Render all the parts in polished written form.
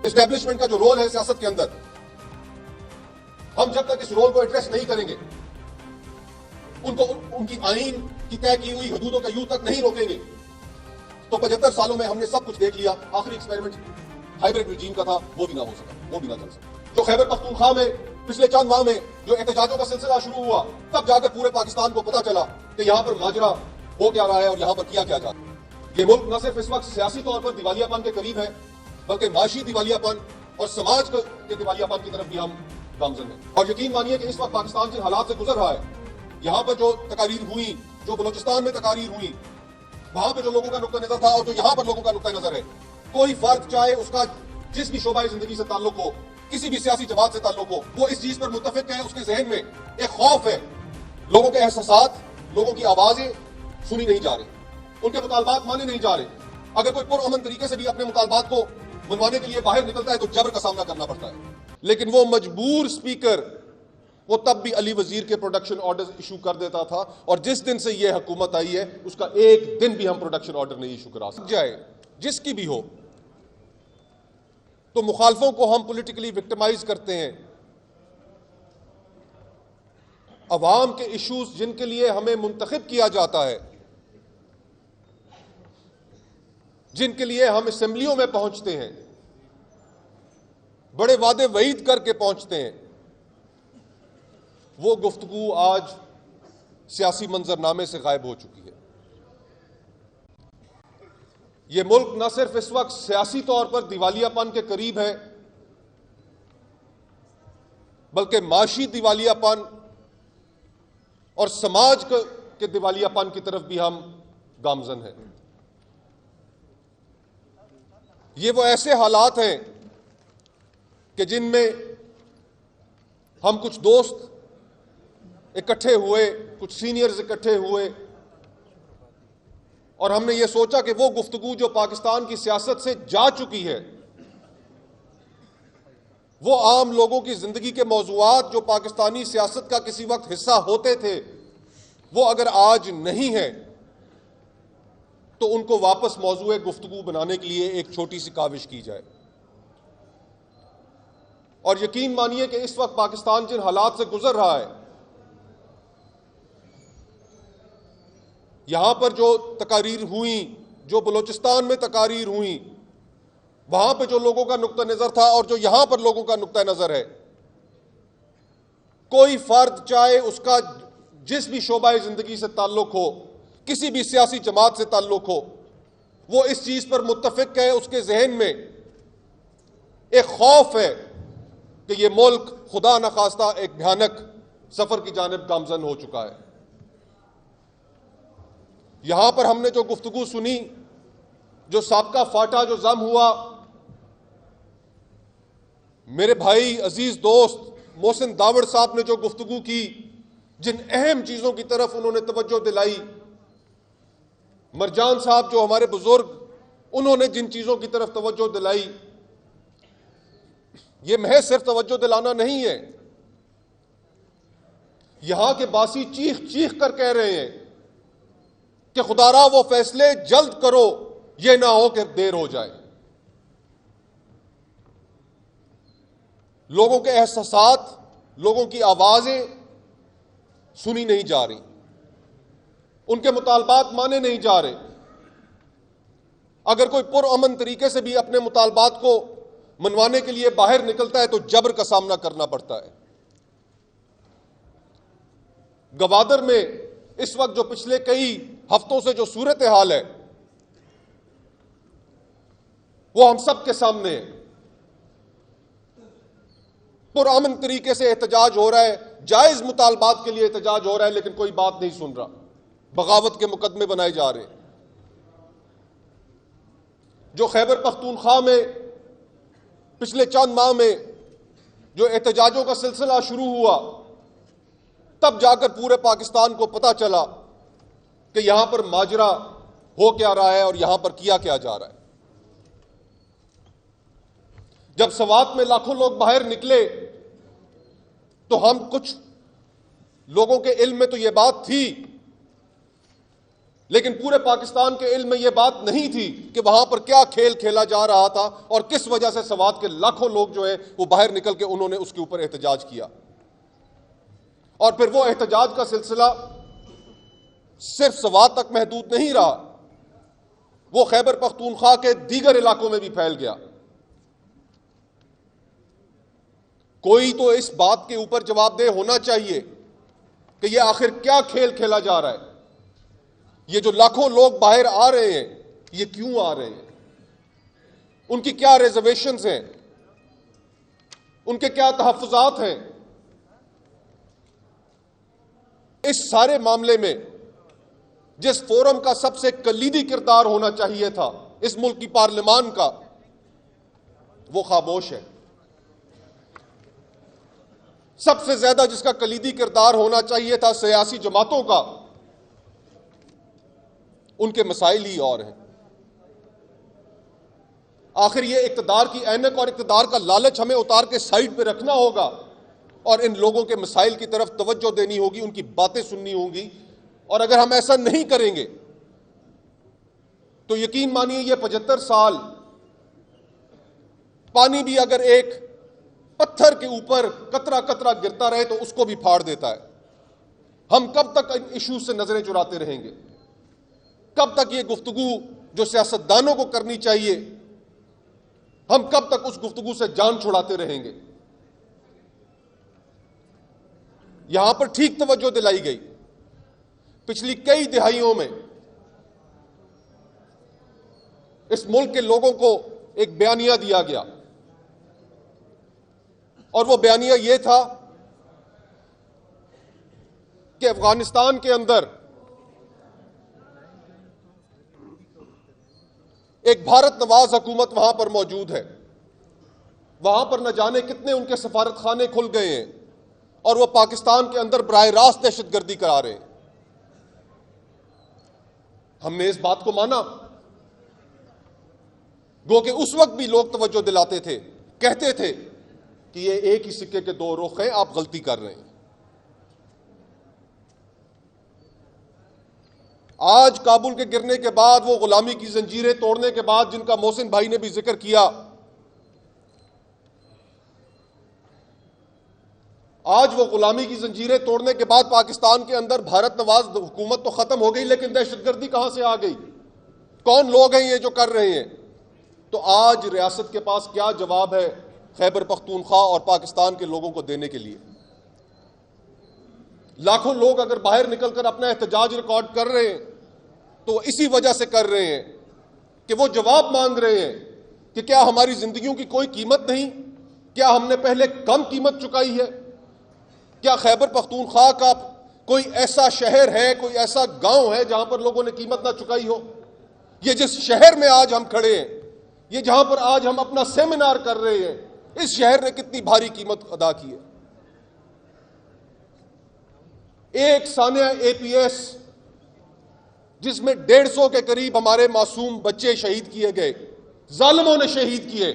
Establishment का जो role है सियासत के अंदर, हम जब तक इस रोल को एड्रेस नहीं करेंगे, उनको उनकी आईन की तय की हुई हदूदों का यूं तक नहीं रोकेंगे, तो 75 सालों में हमने सब कुछ देख लिया। आखिरी एक्सपेरिमेंट हाइब्रिड रिजीम का था, वो भी ना हो सका, वो भी ना चल सका। जो खैबर पख्तूनख्वा में पिछले चंद माह में जो एहतजाजों का सिलसिला शुरू हुआ, तब जाकर पूरे पाकिस्तान को पता चला कि यहां पर माजरा हो क्या रहा है और यहां पर किया क्या जा रहा है। ये मुल्क न सिर्फ इस वक्त सियासी तौर पर दिवालियापन के करीब है, बल्कि माशी दिवालियापन और समाज के दिवालियापन की तरफ भी हम गामजन हैं। और यकीन मानिए कि इस वक्त पाकिस्तान जिन हालात से गुजर रहा है, यहाँ पर जो तकारीर हुई, जो बलोचिस्तान में तकारीर हुई, वहां पर जो लोगों का नुक्ता नजर था और जो यहाँ पर लोगों का नुक्ता नजर है, कोई फर्क चाहे उसका जिस भी शोबा जिंदगी से ताल्लुक हो, किसी भी सियासी जमात से ताल्लुक हो, वो इस चीज पर मुत्तफिक है। उसके जहन में एक खौफ है, लोगों के एहसासात, लोगों की आवाजें सुनी नहीं जा रही, उनके मुतालबात माने नहीं जा रहे। अगर कोई पुरअमन तरीके से भी अपने मुतालबात को मनवाने के लिए बाहर निकलता है तो जबर का सामना करना पड़ता है। लेकिन वो मजबूर स्पीकर, वो तब भी अली वजीर के प्रोडक्शन ऑर्डर इशू कर देता था, और जिस दिन से ये हुकूमत आई है उसका एक दिन भी हम प्रोडक्शन ऑर्डर नहीं इशू करा सकते। जाए जिसकी भी हो, तो मुखालफों को हम पॉलिटिकली विक्टिमाइज करते हैं। अवाम के इश्यूज जिनके लिए हमें मुंतखब किया जाता है, जिनके लिए हम असेंबलियों में पहुंचते हैं, बड़े वादे वईद करके पहुंचते हैं, वो गुफ्तगू आज सियासी मंजरनामे से गायब हो चुकी है। ये मुल्क न सिर्फ इस वक्त सियासी तौर पर दिवालियापन के करीब है, बल्कि माशी दिवालियापन और समाज के दिवालियापन की तरफ भी हम गामजन हैं। ये वो ऐसे हालात हैं कि जिनमें हम कुछ दोस्त इकट्ठे हुए, कुछ सीनियर्स इकट्ठे हुए, और हमने ये सोचा कि वो गुफ्तगू जो पाकिस्तान की सियासत से जा चुकी है, वो आम लोगों की जिंदगी के मौजूआत जो पाकिस्तानी सियासत का किसी वक्त हिस्सा होते थे, वो अगर आज नहीं है तो उनको वापस मौजूए गुफ्तगू बनाने के लिए एक छोटी सी काविश की जाए। और यकीन मानिए कि इस वक्त पाकिस्तान जिन हालात से गुजर रहा है, यहां पर जो तकारीर हुई, जो बलोचिस्तान में तकारीर हुई, वहां पर जो लोगों का नुक्ता नजर था और जो यहां पर लोगों का नुक्ता नजर है, कोई फर्द चाहे उसका जिस भी शोबा जिंदगी से ताल्लुक हो, किसी भी सियासी जमात से ताल्लुक हो, वो इस चीज पर मुत्तफिक है। उसके जहन में एक खौफ है कि यह मुल्क खुदा न खास्ता एक भयानक सफर की जानिब गामजन हो चुका है। यहां पर हमने जो गुफ्तगू सुनी, जो साबका फाटा जो जम हुआ, मेरे भाई अजीज दोस्त मोहसिन दावड़ साहब ने जो गुफ्तगू की, जिन अहम चीजों की तरफ उन्होंने तवज्जो दिलाई, मरजान साहब जो हमारे बुजुर्ग, उन्होंने जिन चीजों की तरफ तवज्जो दिलाई, ये महज सिर्फ तवज्जो दिलाना नहीं है, यहां के बासी चीख चीख कर कह रहे हैं कि खुदारा वो फैसले जल्द करो, ये ना हो कि देर हो जाए। लोगों के एहसासात, लोगों की आवाजें सुनी नहीं जा रही, उनके मुतालबात माने नहीं जा रहे। अगर कोई पुरअमन तरीके से भी अपने मुतालबात को मनवाने के लिए बाहर निकलता है तो जबर का सामना करना पड़ता है। गवादर में इस वक्त जो पिछले कई हफ्तों से जो सूरत हाल है, वो हम सब के सामने है। पुरअमन तरीके से एहतजाज हो रहा है, जायज मुतालबात के लिए एहतजाज हो रहा है, लेकिन कोई बात नहीं सुन रहा। बगावत के मुकदमे बनाए जा रहे हैं। जो खैबर पख्तूनख्वा में पिछले चंद माह में जो एहतजाजों का सिलसिला शुरू हुआ, तब जाकर पूरे पाकिस्तान को पता चला कि यहां पर माजरा हो क्या रहा है और यहां पर किया क्या जा रहा है। जब सवात में लाखों लोग बाहर निकले तो हम कुछ लोगों के इल्म में तो यह बात थी लेकिन पूरे पाकिस्तान के इल्म में यह बात नहीं थी कि वहां पर क्या खेल खेला जा रहा था और किस वजह से सवात के लाखों लोग जो है वो बाहर निकल के उन्होंने उसके ऊपर एहतजाज किया। और फिर वो एहतजाज का सिलसिला सिर्फ सवात तक महदूद नहीं रहा, वो खैबर पख्तूनख्वा के दीगर इलाकों में भी फैल गया। कोई तो इस बात के ऊपर जवाबदेह होना चाहिए कि यह आखिर क्या खेल खेला जा रहा है। ये जो लाखों लोग बाहर आ रहे हैं, ये क्यों आ रहे हैं? उनकी क्या रिजर्वेशंस हैं? उनके क्या तहफ्फुजात हैं? इस सारे मामले में जिस फोरम का सबसे कलीदी किरदार होना चाहिए था इस मुल्क की पार्लियामान का, वो खामोश है। सबसे ज्यादा जिसका कलीदी किरदार होना चाहिए था सियासी जमातों का, उनके मसाइल ही और हैं। आखिर ये इक्तदार की ऐनक और इक्तदार का लालच हमें उतार के साइड पे रखना होगा और इन लोगों के मसाइल की तरफ तवज्जो देनी होगी, उनकी बातें सुननी होंगी। और अगर हम ऐसा नहीं करेंगे तो यकीन मानिए ये 75 साल पानी भी अगर एक पत्थर के ऊपर कतरा कतरा गिरता रहे तो उसको भी फाड़ देता है। हम कब तक इन इश्यूज से नजरें चुराते रहेंगे? कब तक ये गुफ्तगू जो सियासतदानों को करनी चाहिए, हम कब तक उस गुफ्तगू से जान छुड़ाते रहेंगे? यहां पर ठीक तवज्जो दिलाई गई। पिछली कई दिहाइयों में इस मुल्क के लोगों को एक बयानिया दिया गया और वो बयानिया ये था कि अफगानिस्तान के अंदर एक भारत नवाज हुकूमत वहां पर मौजूद है। वहां पर न जाने कितने उनके सफारत खाने खुल गए हैं और वो पाकिस्तान के अंदर बराह रास्त दहशतगर्दी करा रहे हैं। हमने इस बात को माना, गो कि उस वक्त भी लोग तवज्जो दिलाते थे, कहते थे कि ये एक ही सिक्के के दो रुख हैं, आप गलती कर रहे हैं। आज काबुल के गिरने के बाद, वो गुलामी की जंजीरें तोड़ने के बाद, जिनका मोहसिन भाई ने भी जिक्र किया, आज वो गुलामी की जंजीरें तोड़ने के बाद पाकिस्तान के अंदर भारत नवाज हुकूमत तो खत्म हो गई, लेकिन दहशतगर्दी कहां से आ गई? कौन लोग हैं ये जो कर रहे हैं? तो आज रियासत के पास क्या जवाब है खैबर पख्तूनख्वा और पाकिस्तान के लोगों को देने के लिए? लाखों लोग अगर बाहर निकलकर अपना एहतजाज रिकॉर्ड कर रहे हैं तो इसी वजह से कर रहे हैं कि वो जवाब मांग रहे हैं कि क्या हमारी जिंदगियों की कोई कीमत नहीं? क्या हमने पहले कम कीमत चुकाई है? क्या खैबर पख्तूनख्वा का कोई ऐसा शहर है, कोई ऐसा गांव है जहां पर लोगों ने कीमत ना चुकाई हो? ये जिस शहर में आज हम खड़े हैं, ये जहां पर आज हम अपना सेमिनार कर रहे हैं, इस शहर ने कितनी भारी कीमत अदा की है। एक सानिया एपीएस जिसमें 150 के करीब हमारे मासूम बच्चे शहीद किए गए, जालिमों ने शहीद किए।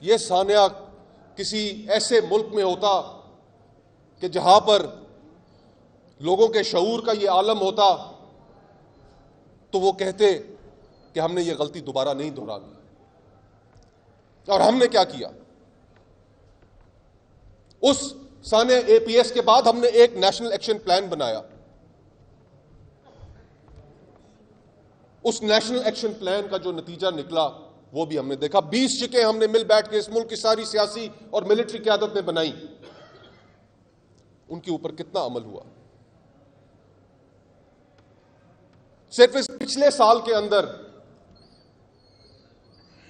ये सानिया किसी ऐसे मुल्क में होता कि जहां पर लोगों के शऊर का ये आलम होता तो वो कहते कि हमने ये गलती दोबारा नहीं दोहरानी। और हमने क्या किया? उस सानिया एपीएस के बाद हमने एक नेशनल एक्शन प्लान बनाया। उस नेशनल एक्शन प्लान का जो नतीजा निकला वो भी हमने देखा। 20 शिकें हमने मिल बैठ के इस मुल्क की सारी सियासी और मिलिट्री क़यादत ने बनाई। उनके ऊपर कितना अमल हुआ? सिर्फ इस पिछले साल के अंदर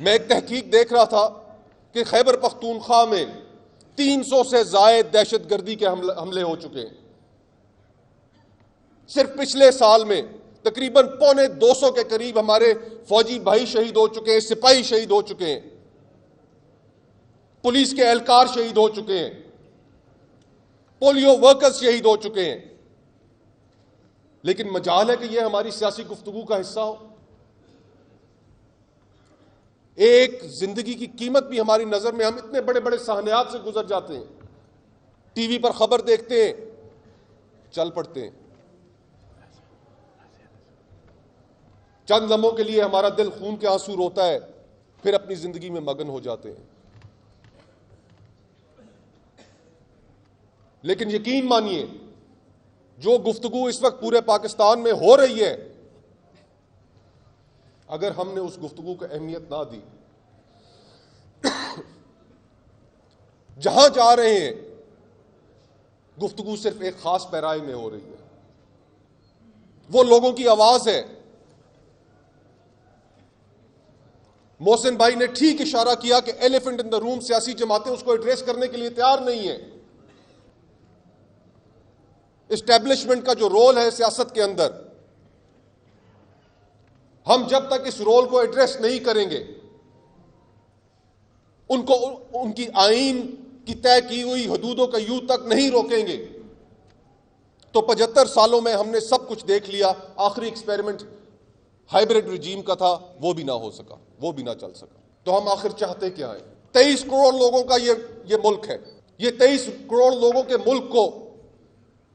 मैं एक तहकीक देख रहा था कि खैबर पख्तूनख्वा में 300 से जायद दहशतगर्दी के हमले हो चुके हैं। सिर्फ पिछले साल में तकरीबन 250 के करीब हमारे फौजी भाई शहीद हो चुके हैं, सिपाही शहीद हो चुके हैं, पुलिस के एहलकार शहीद हो चुके हैं, पोलियो वर्कर्स शहीद हो चुके हैं। लेकिन मजाल है कि यह हमारी सियासी गुफ्तगू का हिस्सा हो। एक जिंदगी की कीमत भी हमारी नजर में, हम इतने बड़े बड़े साहनियात से गुजर जाते हैं, टीवी पर खबर देखते हैं चल पड़ते हैं। चंद लम्हों के लिए हमारा दिल खून के आंसू रोता है, फिर अपनी जिंदगी में मगन हो जाते हैं। लेकिन यकीन मानिए, जो गुफ्तगू इस वक्त पूरे पाकिस्तान में हो रही है, अगर हमने उस गुफ्तगू को अहमियत ना दी, जहां जा रहे हैं गुफ्तगू सिर्फ एक खास पैराए में हो रही है। वो लोगों की आवाज है। मोहसिन भाई ने ठीक इशारा किया कि एलिफेंट इन द रूम सियासी जमातें उसको एड्रेस करने के लिए तैयार नहीं है। एस्टैब्लिशमेंट का जो रोल है सियासत के अंदर, हम जब तक इस रोल को एड्रेस नहीं करेंगे, उनको उनकी आईन की तय की हुई हदूदों का यूं तक नहीं रोकेंगे, तो 75 सालों में हमने सब कुछ देख लिया। आखिरी एक्सपेरिमेंट हाइब्रिड रिजीम का था, वो भी ना हो सका, वो भी ना चल सका। तो हम आखिर चाहते क्या है? 23 करोड़ लोगों का ये मुल्क है। ये 23 करोड़ लोगों के मुल्क को,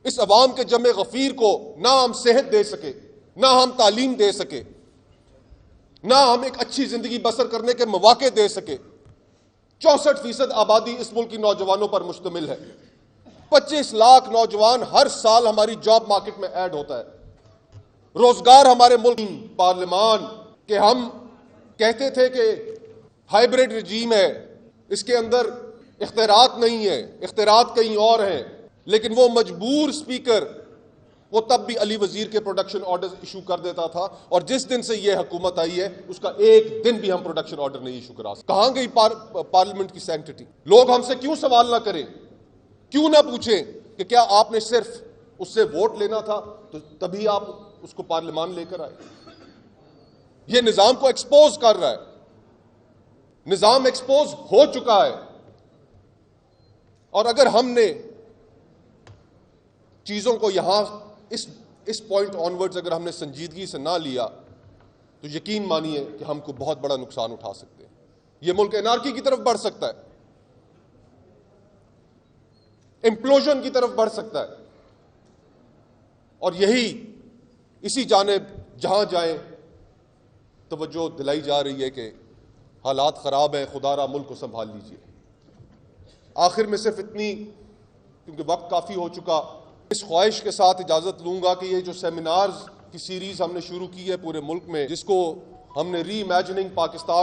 इस अवाम के जमे गफीर को ना हम सेहत दे सके, ना हम तालीम दे सके, ना हम एक अच्छी जिंदगी बसर करने के मौके दे सके। 64% आबादी इस मुल्क की नौजवानों पर मुश्तमिल है। 25 लाख नौजवान हर साल हमारी जॉब मार्केट में ऐड होता है। रोजगार हमारे मुल्क, पार्लियामान के हम कहते थे कि हाइब्रिड रजीम है, इसके अंदर इख्तियारात नहीं है, इख्तियारात कहीं और हैं, लेकिन वो मजबूर स्पीकर वो तब भी अली वजीर के प्रोडक्शन ऑर्डर इशू कर देता था। और जिस दिन से ये हुकूमत आई है, उसका एक दिन भी हम प्रोडक्शन ऑर्डर नहीं इशू करा। कहां गई पार्लियामेंट की सैंक्टिटी? लोग हमसे क्यों सवाल ना करें, क्यों ना पूछें कि क्या आपने सिर्फ उससे वोट लेना था तो तभी आप उसको पार्लियामान लेकर आए? ये निजाम को एक्सपोज कर रहा है। निजाम एक्सपोज हो चुका है। और अगर हमने चीजों को यहां इस पॉइंट ऑनवर्ड्स अगर हमने संजीदगी से ना लिया, तो यकीन मानिए कि हमको बहुत बड़ा नुकसान उठा सकते हैं। यह मुल्क एनार्की की तरफ बढ़ सकता है, इंप्लोजन की तरफ बढ़ सकता है। और यही इसी जानिब जहां जाएं तवज्जो दिलाई जा रही है कि हालात खराब है, खुदारा मुल्क को संभाल लीजिए। आखिर में सिर्फ इतनी, क्योंकि वक्त काफी हो चुका, इस ख्वाहिश के साथ इजाजत लूंगा कि ये जो सेमिनार्स की सीरीज हमने शुरू की है पूरे मुल्क में, जिसको हमने री इमेजिनिंग पाकिस्तान